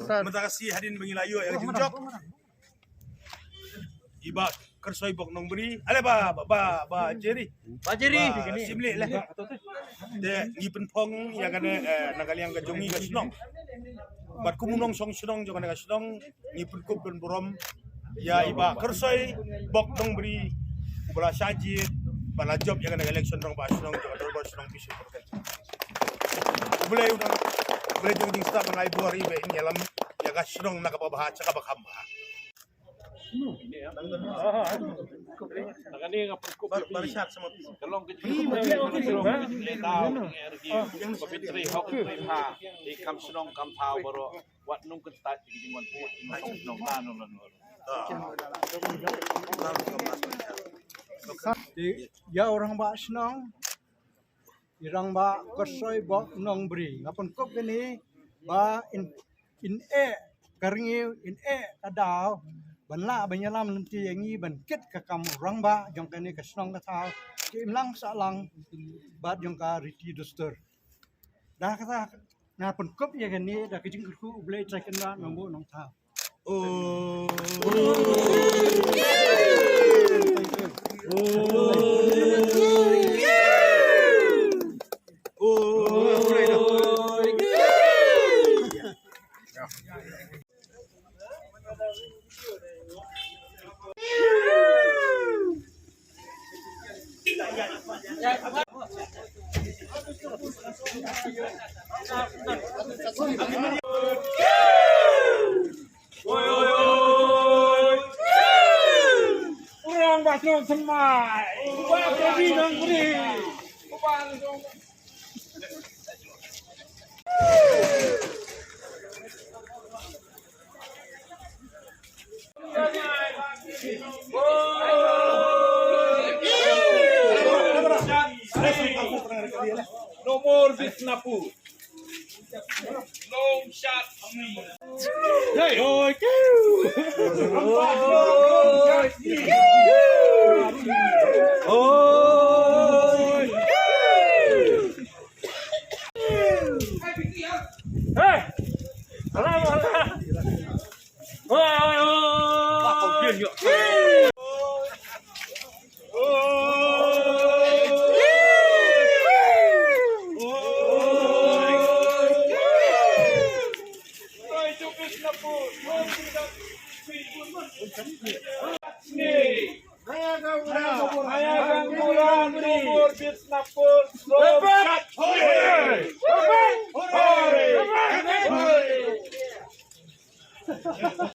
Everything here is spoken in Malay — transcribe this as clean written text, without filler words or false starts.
Terima kasih hadirin mengilayu yang junjok. Iba kersoy bok nong beri. Ale ba Jerry. Pak Jerry. Simle lah. De ngipen pong yang kena nagali yang gajongi ga sunong. Bat kumunong song sunong jangan ga sunong ngipen kup dan borom. Ya iba kersoy bok nong beri. Bala sajid bala job yang kena election nong ba sunong jangan terus sunong pisu. Boleh jeng start mengai buari be ini alam ya ga sunong nakapabahat sa kabakamba. Nakani nga pagkup Barisak sama kalong kecil yang kapitri hok ha di kam sunong kam thao baro wat nung kentat di wan pu sunong nano ya orang ba senang irang ba kersoy ba nong beri ngapun kop gini ba in karingi in kadaw banla banyalam nanti yang ini ban kit ke kamu orang ba jong kene ke senang ke tau kim lang sa lang bat jong ka riti duster dah kata ngapun kop ya gini dah kejing ku boleh cek kena nombo nong tau Orang basno semai ubah jadi nang beri ubah langsung nomor bisnapu long shot hey oi hey Hayagang bulan, umur bisnapur,